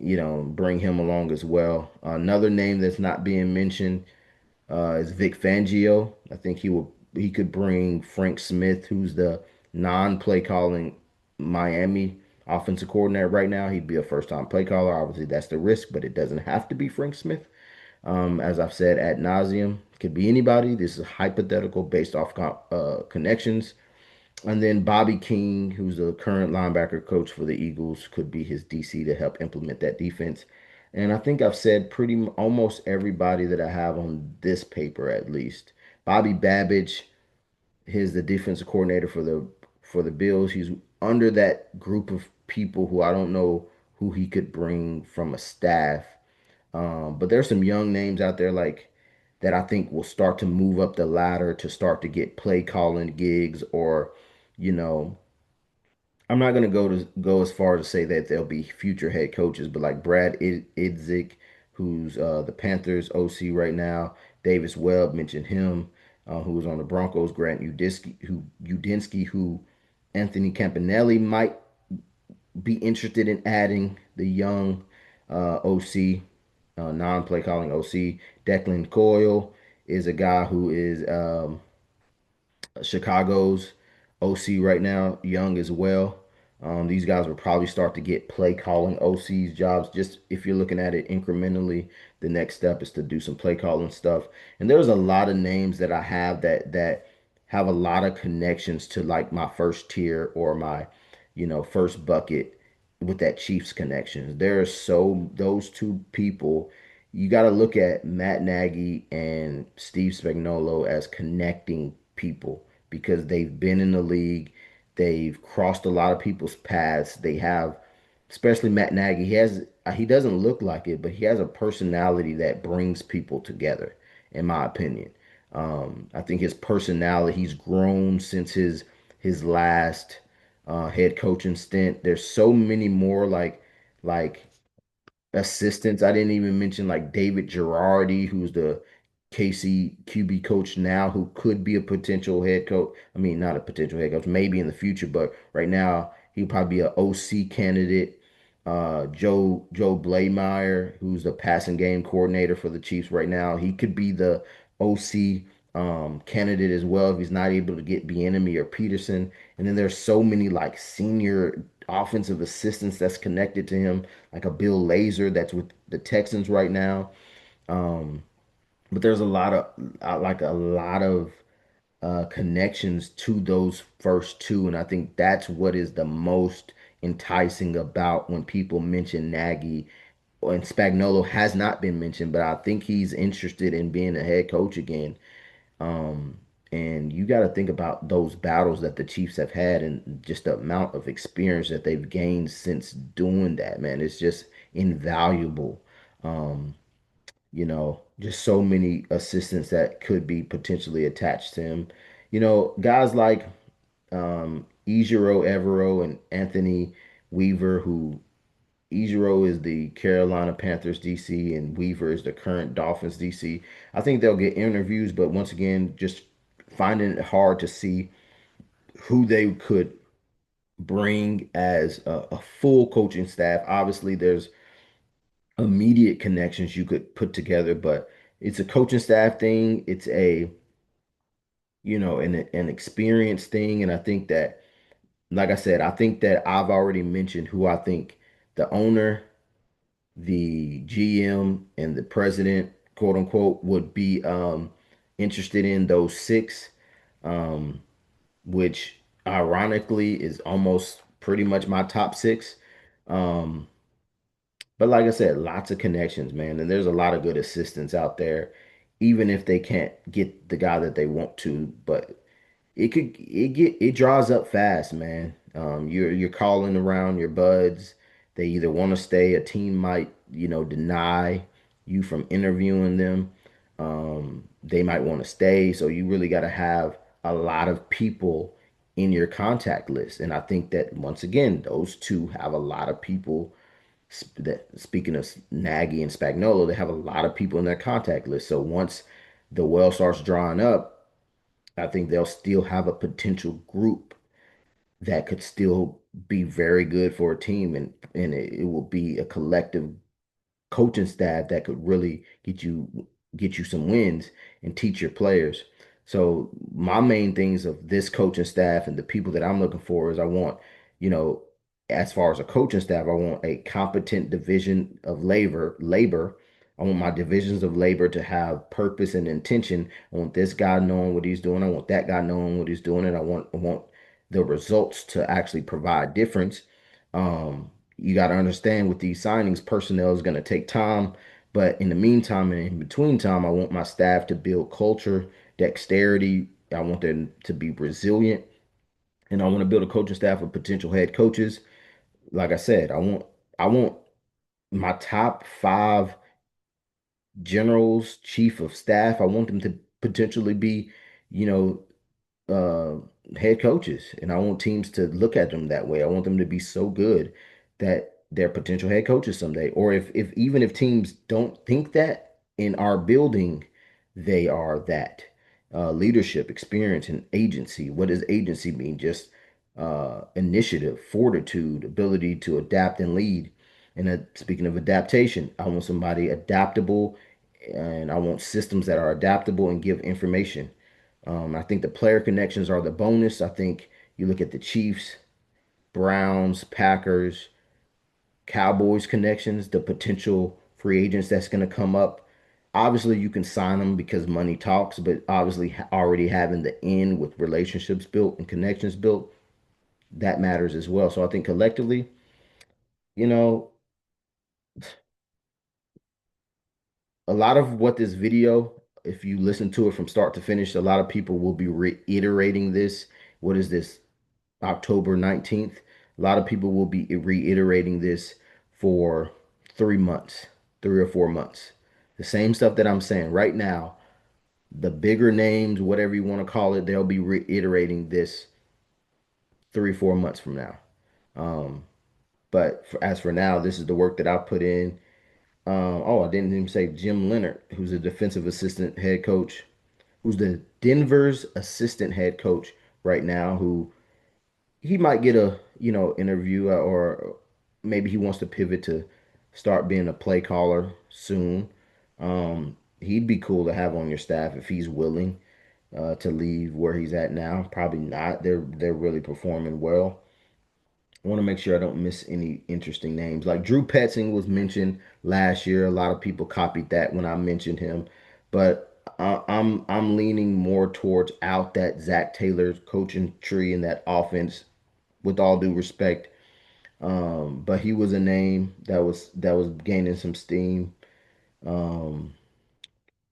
bring him along as well. Another name that's not being mentioned is Vic Fangio. I think he could bring Frank Smith, who's the non-play calling Miami offensive coordinator right now. He'd be a first-time play caller. Obviously, that's the risk, but it doesn't have to be Frank Smith. As I've said ad nauseum, could be anybody. This is hypothetical based off connections. And then Bobby King, who's the current linebacker coach for the Eagles, could be his DC to help implement that defense. And I think I've said almost everybody that I have on this paper at least. Bobby Babich, he's the defensive coordinator for the Bills. He's under that group of people who I don't know who he could bring from a staff. But there's some young names out there like that I think will start to move up the ladder to start to get play calling gigs or, you know, I'm not gonna go as far to say that they'll be future head coaches, but like Idzik, who's the Panthers OC right now. Davis Webb mentioned him, who was on the Broncos. Grant Udinski, who Anthony Campanile might be interested in adding the young OC, non-play calling OC. Declan Coyle is a guy who is Chicago's OC right now, young as well. These guys will probably start to get play calling OC's jobs. Just if you're looking at it incrementally, the next step is to do some play calling stuff. And there's a lot of names that I have that have a lot of connections to like my first tier or my, first bucket with that Chiefs connections. There are so those two people. You got to look at Matt Nagy and Steve Spagnuolo as connecting people because they've been in the league. They've crossed a lot of people's paths. They have, especially Matt Nagy. He doesn't look like it, but he has a personality that brings people together, in my opinion. I think his personality, he's grown since his last head coaching stint. There's so many more like assistants. I didn't even mention like David Girardi, who's the KC QB coach now, who could be a potential head coach. I mean, not a potential head coach, maybe in the future, but right now he'll probably be an OC candidate. Joe Blameyer, who's the passing game coordinator for the Chiefs right now, he could be the OC candidate as well if he's not able to get Bieniemy or Peterson. And then there's so many like senior offensive assistants that's connected to him, like a Bill Lazor that's with the Texans right now. Um, but there's a lot of connections to those first two, and I think that's what is the most enticing about when people mention Nagy. And Spagnuolo has not been mentioned, but I think he's interested in being a head coach again. Um, and you got to think about those battles that the Chiefs have had and just the amount of experience that they've gained since doing that, man. It's just invaluable. Um, just so many assistants that could be potentially attached to him. Guys like Ejiro, Evero, and Anthony Weaver, who Ejiro is the Carolina Panthers DC and Weaver is the current Dolphins DC. I think they'll get interviews, but once again, just finding it hard to see who they could bring as a full coaching staff. Obviously, there's immediate connections you could put together, but it's a coaching staff thing. It's a, an experience thing. And I think that, like I said, I think that I've already mentioned who I think the owner, the GM, and the president, quote unquote, would be interested in those six, um, which ironically is almost pretty much my top six. Um, but like I said, lots of connections, man, and there's a lot of good assistants out there, even if they can't get the guy that they want to. But it draws up fast, man. You're calling around your buds. They either want to stay, a team might, deny you from interviewing them. They might want to stay, so you really got to have a lot of people in your contact list. And I think that once again, those two have a lot of people that, speaking of Nagy and Spagnuolo, they have a lot of people in their contact list. So once the well starts drawing up, I think they'll still have a potential group that could still be very good for a team, and it will be a collective coaching staff that could really get you some wins and teach your players. So my main things of this coaching staff and the people that I'm looking for is I want, you know, as far as a coaching staff, I want a competent division of labor. I want my divisions of labor to have purpose and intention. I want this guy knowing what he's doing. I want that guy knowing what he's doing, and I want the results to actually provide difference. You got to understand with these signings, personnel is going to take time. But in the meantime and in between time, I want my staff to build culture, dexterity. I want them to be resilient. And I want to build a coaching staff of potential head coaches. Like I said, I want my top five generals, chief of staff. I want them to potentially be, you know, uh, head coaches, and I want teams to look at them that way. I want them to be so good that they're potential head coaches someday. Or if even if teams don't think that in our building, they are that. Leadership, experience, and agency. What does agency mean? Just initiative, fortitude, ability to adapt and lead. And speaking of adaptation, I want somebody adaptable, and I want systems that are adaptable and give information. I think the player connections are the bonus. I think you look at the Chiefs, Browns, Packers, Cowboys connections, the potential free agents that's going to come up. Obviously, you can sign them because money talks, but obviously, already having the end with relationships built and connections built, that matters as well. So I think collectively, you know, a lot of what this video, if you listen to it from start to finish, a lot of people will be reiterating this. What is this? October 19th. A lot of people will be reiterating this for 3 months, 3 or 4 months. The same stuff that I'm saying right now, the bigger names, whatever you want to call it, they'll be reiterating this 3, 4 months from now. Um, but as for now, this is the work that I put in. I didn't even say Jim Leonhard, who's a defensive assistant head coach, who's the Denver's assistant head coach right now, who he might get a interview, or maybe he wants to pivot to start being a play caller soon. He'd be cool to have on your staff if he's willing to leave where he's at now. Probably not. They're really performing well. I want to make sure I don't miss any interesting names. Like Drew Petzing was mentioned last year. A lot of people copied that when I mentioned him, but I'm leaning more towards out that Zach Taylor coaching tree and that offense. With all due respect, but he was a name that was gaining some steam. Um,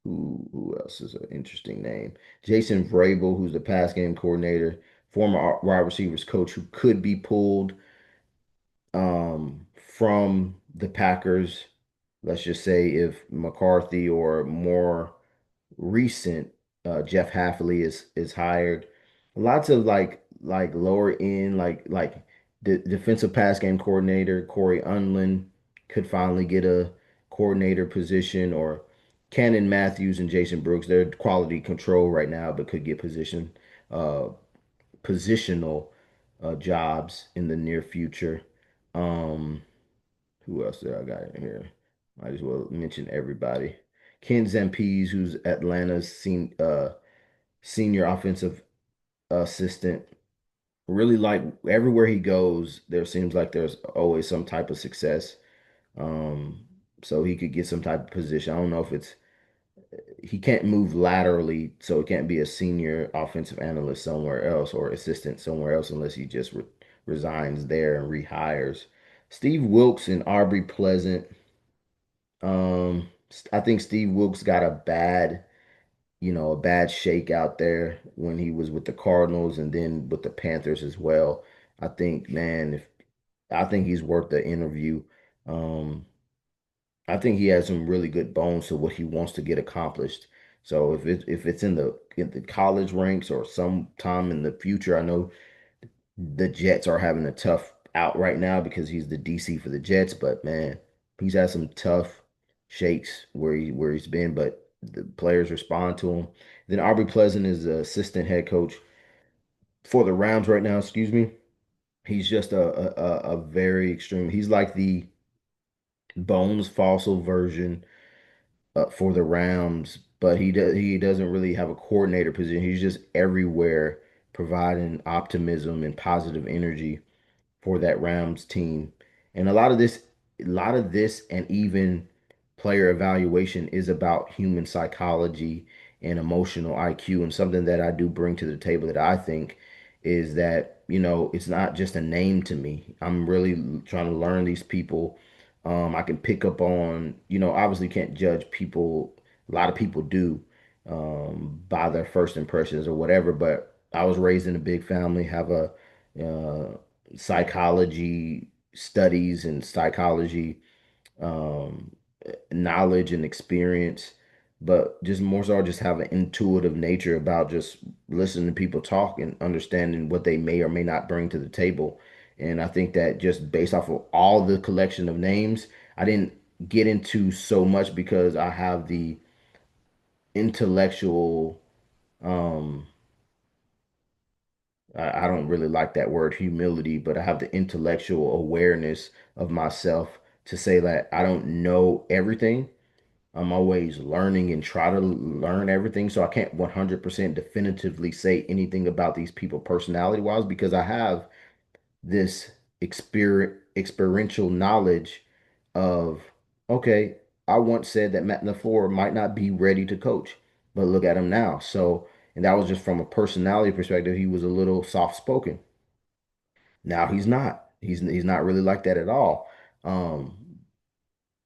who else is an interesting name? Jason Vrabel, who's the pass game coordinator, former wide receivers coach, who could be pulled from the Packers. Let's just say if McCarthy or more recent Jeff Hafley is hired. Lots of like lower end like the defensive pass game coordinator Corey Unlin could finally get a coordinator position, or Cannon Matthews and Jason Brooks. They're quality control right now, but could get uh, positional jobs in the near future. Um, who else did I got in here? Might as well mention everybody. Ken Zampese, who's Atlanta's senior offensive assistant, really like everywhere he goes, there seems like there's always some type of success. Um, so he could get some type of position. I don't know if it's he can't move laterally, so it can't be a senior offensive analyst somewhere else or assistant somewhere else unless he just resigns there and rehires. Steve Wilkes and Aubrey Pleasant. I think Steve Wilkes got a bad shake out there when he was with the Cardinals and then with the Panthers as well. I think, man, if I think he's worth the interview. Um, I think he has some really good bones to what he wants to get accomplished. So if it's in the college ranks or sometime in the future, I know the Jets are having a tough out right now because he's the DC for the Jets, but man, he's had some tough shakes where he's been, but the players respond to him. Then Aubrey Pleasant is the assistant head coach for the Rams right now, excuse me. He's just a very extreme. He's like the Bones fossil version for the Rams, but he doesn't really have a coordinator position. He's just everywhere providing optimism and positive energy for that Rams team. And a lot of this and even player evaluation is about human psychology and emotional IQ. And something that I do bring to the table that I think is that, it's not just a name to me. I'm really trying to learn these people. I can pick up on, obviously can't judge people. A lot of people do by their first impressions or whatever, but I was raised in a big family, have a psychology studies and psychology um, knowledge and experience, but just more so, I just have an intuitive nature about just listening to people talk and understanding what they may or may not bring to the table. And I think that just based off of all the collection of names, I didn't get into so much because I have the intellectual um I don't really like that word humility, but I have the intellectual awareness of myself to say that I don't know everything. I'm always learning and try to learn everything. So I can't 100% definitively say anything about these people personality wise because I have this experiential knowledge of, okay, I once said that Matt LaFleur might not be ready to coach, but look at him now. So, and that was just from a personality perspective. He was a little soft spoken. Now he's not. He's not really like that at all. Um,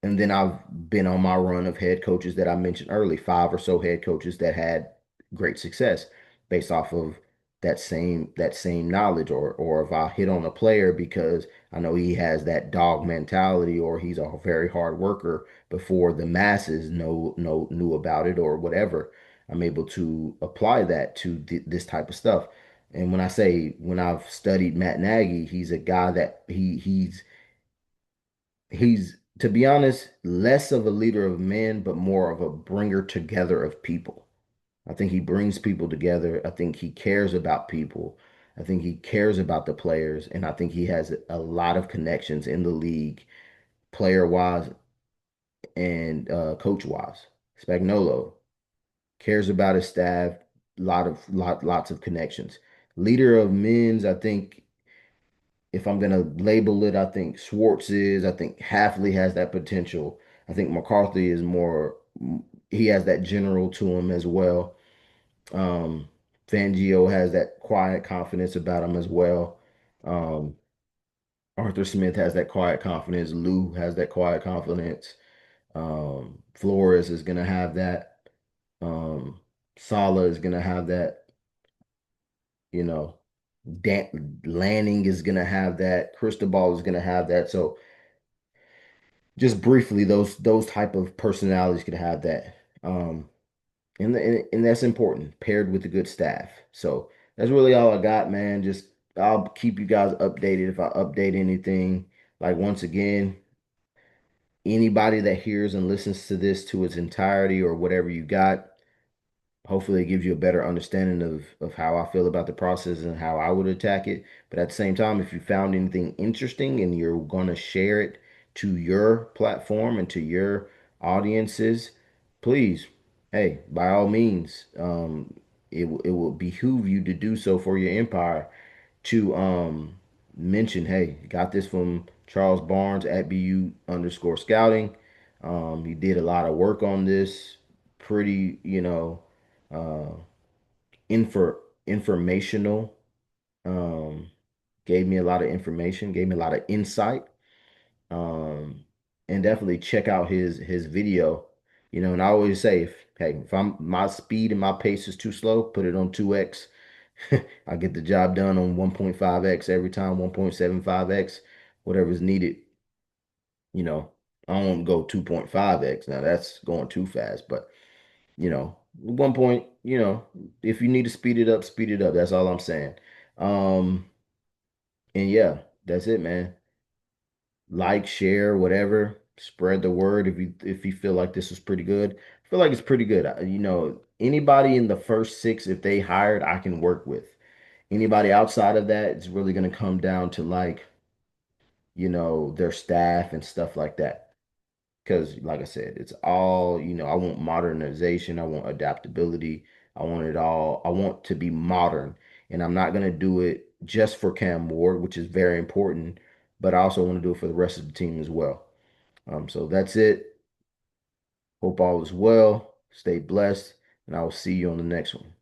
and then I've been on my run of head coaches that I mentioned early, five or so head coaches that had great success based off of that same knowledge, or if I hit on a player because I know he has that dog mentality or he's a very hard worker before the masses knew about it or whatever, I'm able to apply that to this type of stuff. And when I've studied Matt Nagy, he's a guy that he's, to be honest, less of a leader of men, but more of a bringer together of people. I think he brings people together. I think he cares about people. I think he cares about the players, and I think he has a lot of connections in the league, player wise and coach wise. Spagnuolo cares about his staff, lots of connections. Leader of men's, I think if I'm gonna label it, I think Schwartz is. I think Hafley has that potential. I think McCarthy is more. He has that general to him as well. Um, Fangio has that quiet confidence about him as well. Um, Arthur Smith has that quiet confidence. Lou has that quiet confidence. Flores is gonna have that. Um, Saleh is gonna have that. You know, Lanning is gonna have that. Cristobal is gonna have that. So just briefly, those type of personalities could have that. And that's important paired with a good staff. So that's really all I got, man. Just I'll keep you guys updated if I update anything. Like once again, anybody that hears and listens to this to its entirety or whatever you got, hopefully it gives you a better understanding of how I feel about the process and how I would attack it. But at the same time, if you found anything interesting and you're gonna share it, to your platform and to your audiences, please, hey, by all means, it will behoove you to do so for your empire to mention, hey, got this from Charles Barnes at BU underscore scouting. He did a lot of work on this, pretty, uh, infor informational. Um, gave me a lot of information, gave me a lot of insight. Um, and definitely check out his video. And I always say, if I'm my speed and my pace is too slow, put it on 2x. I get the job done on 1.5x every time, 1.75x, whatever's needed. You know, I don't go 2.5x. Now that's going too fast, but 1 point, if you need to speed it up, speed it up. That's all I'm saying. Um, and yeah, that's it, man. Like, share, whatever. Spread the word if you feel like this is pretty good. I feel like it's pretty good. Anybody in the first six, if they hired, I can work with. Anybody outside of that, it's really going to come down to like, their staff and stuff like that. Because, like I said, it's all, I want modernization, I want adaptability, I want it all. I want to be modern. And I'm not going to do it just for Cam Ward, which is very important, but I also want to do it for the rest of the team as well. So that's it. Hope all is well. Stay blessed, and I will see you on the next one.